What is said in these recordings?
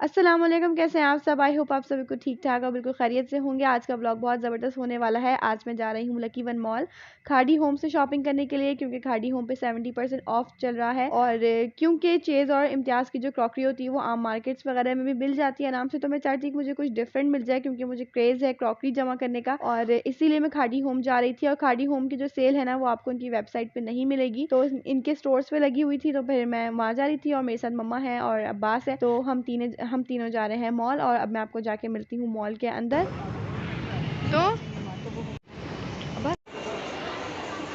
अस्सलाम वालेकुम, कैसे हैं आप सब। आई होप आप सभी को ठीक ठाक और बिल्कुल खैरियत से होंगे। आज का ब्लॉग बहुत ज़बरदस्त होने वाला है। आज मैं जा रही हूँ लकी वन मॉल खाड़ी होम से शॉपिंग करने के लिए, क्योंकि खाड़ी होम पे 70% ऑफ चल रहा है। और क्योंकि चेज़ और इम्तियाज़ की जो क्रॉकरी होती है वो आम मार्केट्स वगैरह में भी मिल जाती है आराम से, तो मैं चाहती कि मुझे कुछ डिफरेंट मिल जाए, क्योंकि मुझे क्रेज़ है क्रॉकरी जमा करने का। और इसीलिए मैं खाड़ी होम जा रही थी। और खाड़ी होम की जो सेल है ना, वो आपको उनकी वेबसाइट पर नहीं मिलेगी, तो इनके स्टोर्स पे लगी हुई थी। तो फिर मैं वहाँ जा रही थी और मेरे साथ मम्मा है और अब्बास है, तो हम तीनों जा रहे हैं मॉल। और अब मैं आपको जाके मिलती हूँ मॉल के अंदर। तो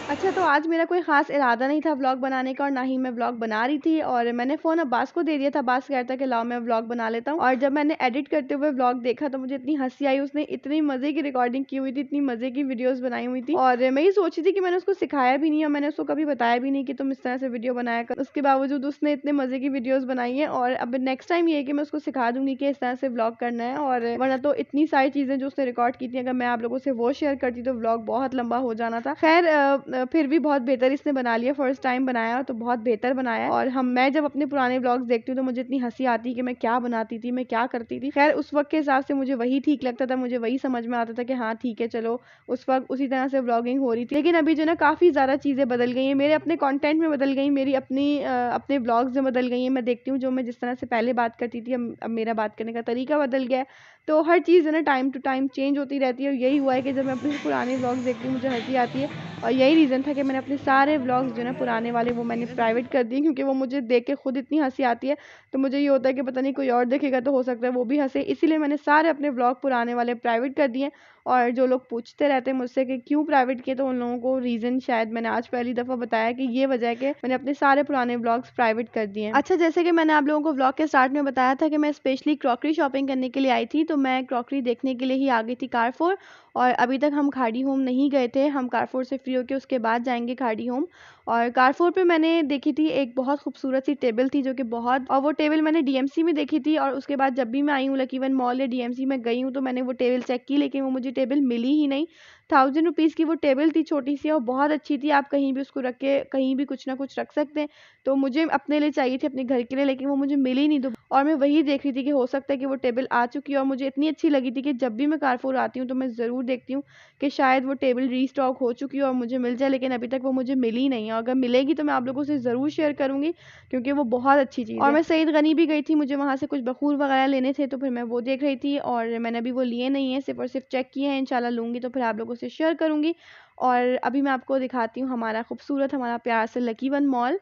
अच्छा, तो आज मेरा कोई ख़ास इरादा नहीं था व्लॉग बनाने का, और ना ही मैं व्लॉग बना रही थी। और मैंने फ़ोन अब्बास को दे दिया था। अब्बास कह रहा था कि लाओ मैं व्लॉग बना लेता हूँ। और जब मैंने एडिट करते हुए व्लॉग देखा तो मुझे इतनी हंसी आई। उसने इतनी मज़े की रिकॉर्डिंग की हुई थी, इतनी मज़े की वीडियोज़ बनाई हुई थी। और मैं ये सोच रही थी कि मैंने उसको सिखाया भी नहीं, और मैंने उसको कभी बताया भी नहीं कि तुम इस तरह से वीडियो बनाया कर। उसके बावजूद उसने इतने मज़े की वीडियोज़ बनाई हैं। और अब नेक्स्ट टाइम ये है कि मैं उसको सिखा दूँगी कि इस तरह से व्लॉग करना है। और वरना तो इतनी सारी चीज़ें जो उसने रिकॉर्ड की थी, अगर मैं आप लोगों से वो शेयर करती तो व्लॉग बहुत लंबा हो जाना था। खैर फिर भी बहुत बेहतर इसने बना लिया। फर्स्ट टाइम बनाया तो बहुत बेहतर बनाया है। और मैं जब अपने पुराने व्लॉग्स देखती हूँ तो मुझे इतनी हंसी आती है कि मैं क्या बनाती थी, मैं क्या करती थी। खैर उस वक्त के हिसाब से मुझे वही ठीक लगता था, मुझे वही समझ में आता था कि हाँ ठीक है, चलो उस वक्त उसी तरह से व्लॉगिंग हो रही थी। लेकिन अभी जो ना काफ़ी ज़्यादा चीज़ें बदल गई हैं, मेरे अपने कंटेंट में बदल गई, मेरी अपने व्लॉग्स में बदल गई हैं। मैं देखती हूँ जो मैं जिस तरह से पहले बात करती थी, अब मेरा बात करने का तरीका बदल गया है। तो हर चीज़ जो ना टाइम टू टाइम चेंज होती रहती है। और यही हुआ है कि जब मैं अपने पुराने व्लॉग्स देखती हूँ मुझे हंसी आती है। और यही रीज़न था कि मैंने अपने सारे व्लॉग्स जो ना पुराने वाले वो मैंने प्राइवेट कर दिए, क्योंकि वो मुझे देख के खुद इतनी हंसी आती है। तो मुझे ये होता है कि पता नहीं कोई और देखेगा तो हो सकता है वो भी हंसे, इसीलिए मैंने सारे अपने व्लॉग पुराने वाले प्राइवेट कर दिए। और जो लोग पूछते रहते हैं मुझसे कि क्यों प्राइवेट किए, तो उन लोगों को रीज़न शायद मैंने आज पहली दफ़ा बताया कि ये वजह है कि मैंने अपने सारे पुराने व्लॉग्स प्राइवेट कर दिए हैं। अच्छा, जैसे कि मैंने आप लोगों को व्लॉग के स्टार्ट में बताया था कि मैं स्पेशली क्रॉकरी शॉपिंग करने के लिए आई थी, तो मैं क्रॉकरी देखने के लिए ही आ गई थी कारफोर। और अभी तक हम खाड़ी होम नहीं गए थे, हम कारफोर से फ्री होकर उसके बाद जाएंगे खाड़ी होम। और कारफोर पे मैंने देखी थी एक बहुत खूबसूरत सी टेबल थी, जो कि बहुत, और वो टेबल मैंने डीएमसी में देखी थी। और उसके बाद जब भी मैं आई हूँ लकी वन मॉल या डीएमसी में गई हूँ तो मैंने वो टेबल चेक की, लेकिन वो मुझे टेबल मिली ही नहीं। 1000 रुपीज़ की वो टेबल थी, छोटी सी, और बहुत अच्छी थी। आप कहीं भी उसको रख के कहीं भी कुछ ना कुछ रख सकते हैं। तो मुझे अपने लिए चाहिए थी, अपने घर के लिए, लेकिन वो मुझे मिली नहीं। और मैं वही देख रही थी कि हो सकता है कि वो टेबल आ चुकी है। और मुझे इतनी अच्छी लगी थी कि जब भी मैं कारफोर आती हूँ तो मैं ज़रूर देखती हूँ कि शायद वो टेबल रीस्टॉक हो चुकी है और मुझे मिल जाए, लेकिन अभी तक वो मुझे मिली नहीं है। और अगर मिलेगी तो मैं आप लोगों से ज़रूर शेयर करूँगी, क्योंकि वो बहुत अच्छी चीज़ है। और मैं सईद गनी भी गई थी, मुझे वहाँ से कुछ बखूर वगैरह लेने थे, तो फिर मैं वो देख रही थी। और मैंने अभी वो लिए नहीं है, सिर्फ और सिर्फ चेक किए हैं। इंशाल्लाह लूँगी तो फिर आप लोगों से शेयर करूँगी। और अभी मैं आपको दिखाती हूँ हमारा खूबसूरत, हमारा प्यार से लकी वन मॉल।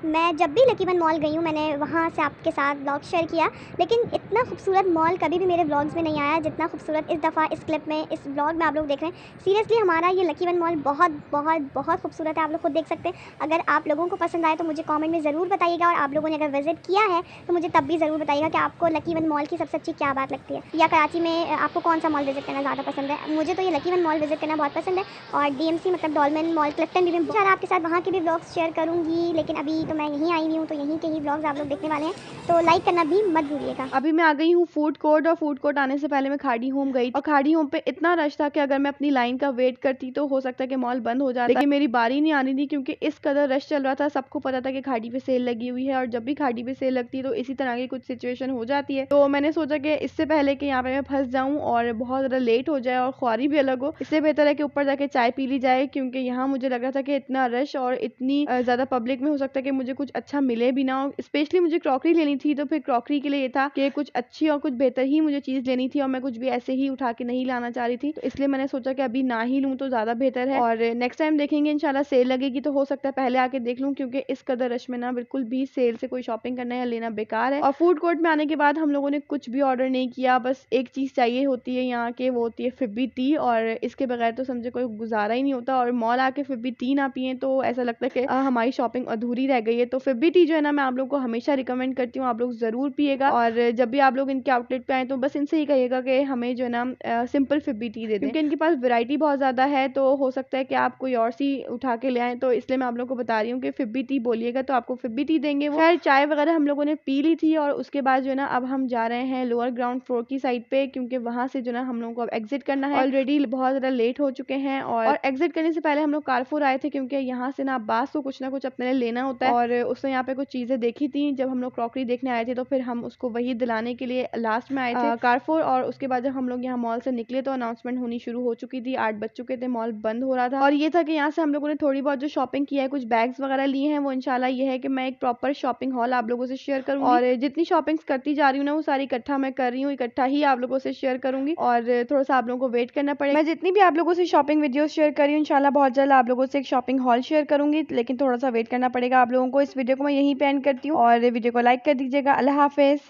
मैं जब भी लकी वन मॉल गई हूँ मैंने वहाँ से आपके साथ ब्लॉग शेयर किया, लेकिन इतना खूबसूरत मॉल कभी भी मेरे ब्लॉग्स में नहीं आया जितना खूबसूरत इस दफ़ा इस क्लिप में, इस ब्लॉग में आप लोग देख रहे हैं। सीरियसली हमारा ये लकी वन मॉल बहुत बहुत बहुत खूबसूरत है, आप लोग खुद देख सकते हैं। अगर आप लोगों को पसंद आए तो मुझे कॉमेंट में ज़रूर बताइएगा, और आप लोगों ने अगर विजिट किया है तो मुझे तब भी ज़रूर बताइएगा कि आपको लकी वन मॉल की सबसे अच्छी क्या बात लगती है, या कराची में आपको कौन सा मॉल विजिट करना ज़्यादा पसंद है। मुझे तो ये लकी वन मॉल विजिट करना बहुत पसंद है। और डीएमसी मतलब डॉलमेन मॉल क्लिफ्टन भी मैं आपके साथ वहाँ के भी ब्लॉग्स शेयर करूँगी, लेकिन अभी तो मैं यहीं आई हुई हूँ तो यहीं के ही ब्लॉग्स आप लोग देखने वाले हैं, तो लाइक करना भी मत भूलिएगा। अभी मैं आ गई हूँ फूड कोर्ट, और फूड कोर्ट आने से पहले मैं खाड़ी होम गई, और खाड़ी होम पे इतना रश था कि अगर मैं अपनी लाइन का वेट करती तो हो सकता है कि मॉल बंद हो जाता, लेकिन मेरी बारी नहीं आनी थी, क्योंकि इस कदर रश चल रहा था। सबको पता था कि खाड़ी पे सेल लगी हुई है, और जब भी खाड़ी पे सेल लगती है तो इसी तरह की कुछ सिचुएशन हो जाती है। तो मैंने सोचा कि इससे पहले कि यहाँ पे मैं फंस जाऊँ और बहुत ज़्यादा लेट हो जाए और ख्वारी भी अलग हो, इससे बेहतर है कि ऊपर जाके चाय पी ली जाए, क्योंकि यहाँ मुझे लग रहा था कि इतना रश और इतनी ज़्यादा पब्लिक में हो सकता है कि मुझे कुछ अच्छा मिले भी ना हो। स्पेशली मुझे क्रॉकरी लेनी थी, तो फिर क्रॉकरी के लिए ये था कि कुछ अच्छी और कुछ बेहतर ही मुझे चीज़ लेनी थी, और मैं कुछ भी ऐसे ही उठा के नहीं लाना चाह रही थी। तो इसलिए मैंने सोचा कि अभी ना ही लूँ तो ज़्यादा बेहतर है। और नेक्स्ट टाइम देखेंगे, इंशाल्लाह सेल लगेगी तो हो सकता है पहले आके देख लूँ, क्योंकि इस कदर रश में ना बिल्कुल भी सेल से कोई शॉपिंग करना या लेना बेकार है। और फूड कोर्ट में आने के बाद हम लोगों ने कुछ भी ऑर्डर नहीं किया, बस एक चीज़ चाहिए होती है यहाँ के, वो होती है फिब्बी टी, और इसके बगैर तो समझे कोई गुजारा ही नहीं होता। और मॉल आके फिब्बी टी ना पिए तो ऐसा लगता है कि हमारी शॉपिंग अधूरी रह गई है। तो फिब्बी टी जो है ना, मैं आप लोगों को हमेशा रिकमेंड करती हूँ, आप लोग ज़रूर पिएगा। और जब भी आप लोग इनके आउटलेट पे आए तो बस इनसे ही कहिएगा कि हमें जो है ना सिंपल फिब्बी टी दे दें, क्योंकि इनके पास वैरायटी बहुत ज़्यादा है। तो हो सकता है कि आप कोई और सी उठा के ले आएँ, तो इसलिए मैं आप लोगों को बता रही हूँ कि फिब्बी टी बोलिएगा तो आपको फिब्बी टी देंगे वो। खैर चाय वगैरह हम लोगों ने पी ली थी, और उसके बाद जो है ना अब हम जा रहे हैं लोअर ग्राउंड फ्लोर की साइड पे, क्योंकि वहाँ से जो ना हम लोगों को अब एग्जिट करना है। ऑलरेडी बहुत ज़्यादा लेट हो चुके हैं, और एग्जिट करने से पहले हम लोग कारफोर आए थे, क्योंकि यहाँ से ना अब्बास को कुछ ना कुछ अपने लिए लेना होता होता है, और उसने यहाँ पे कुछ चीज़ें देखी थी। जब हम लोग क्रॉकरी देखने आए थे तो फिर हम उसको वही दिलाने के लिए लास्ट में आए थे कारफोर। और उसके बाद जब हम लोग यहाँ मॉल से निकले तो अनाउंसमेंट होनी शुरू हो चुकी थी, 8 बज चुके थे, मॉल बंद हो रहा था। और ये था कि यहाँ से हम लोगों ने थोड़ी बहुत जो शॉपिंग की है, कुछ बैग्स वगैरह लिए हैं, वो इंशाल्लाह ये है कि मैं एक प्रॉपर शॉपिंग हॉल आप लोगों से शेयर करूंगी। और जितनी शॉपिंग्स करती जा रही हूँ ना, वो सारी इकट्ठा मैं कर रही हूँ, इकट्ठा ही आप लोगों से शेयर करूंगी। और थोड़ा सा आप लोगों को वेट करना पड़ेगा। मैं जितनी भी आप लोगों से शॉपिंग वीडियोस शेयर कर रही हूँ, इंशाल्लाह बहुत जल्द आप लोगों से एक शॉपिंग हॉल शेयर करूंगी, लेकिन थोड़ा सा वेट करना पड़ेगा आप लोगों को। इस वीडियो को मैं यहीं पे एंड करती हूँ, और वीडियो को लाइक कर दीजिएगा। अल्लाह हाफिज।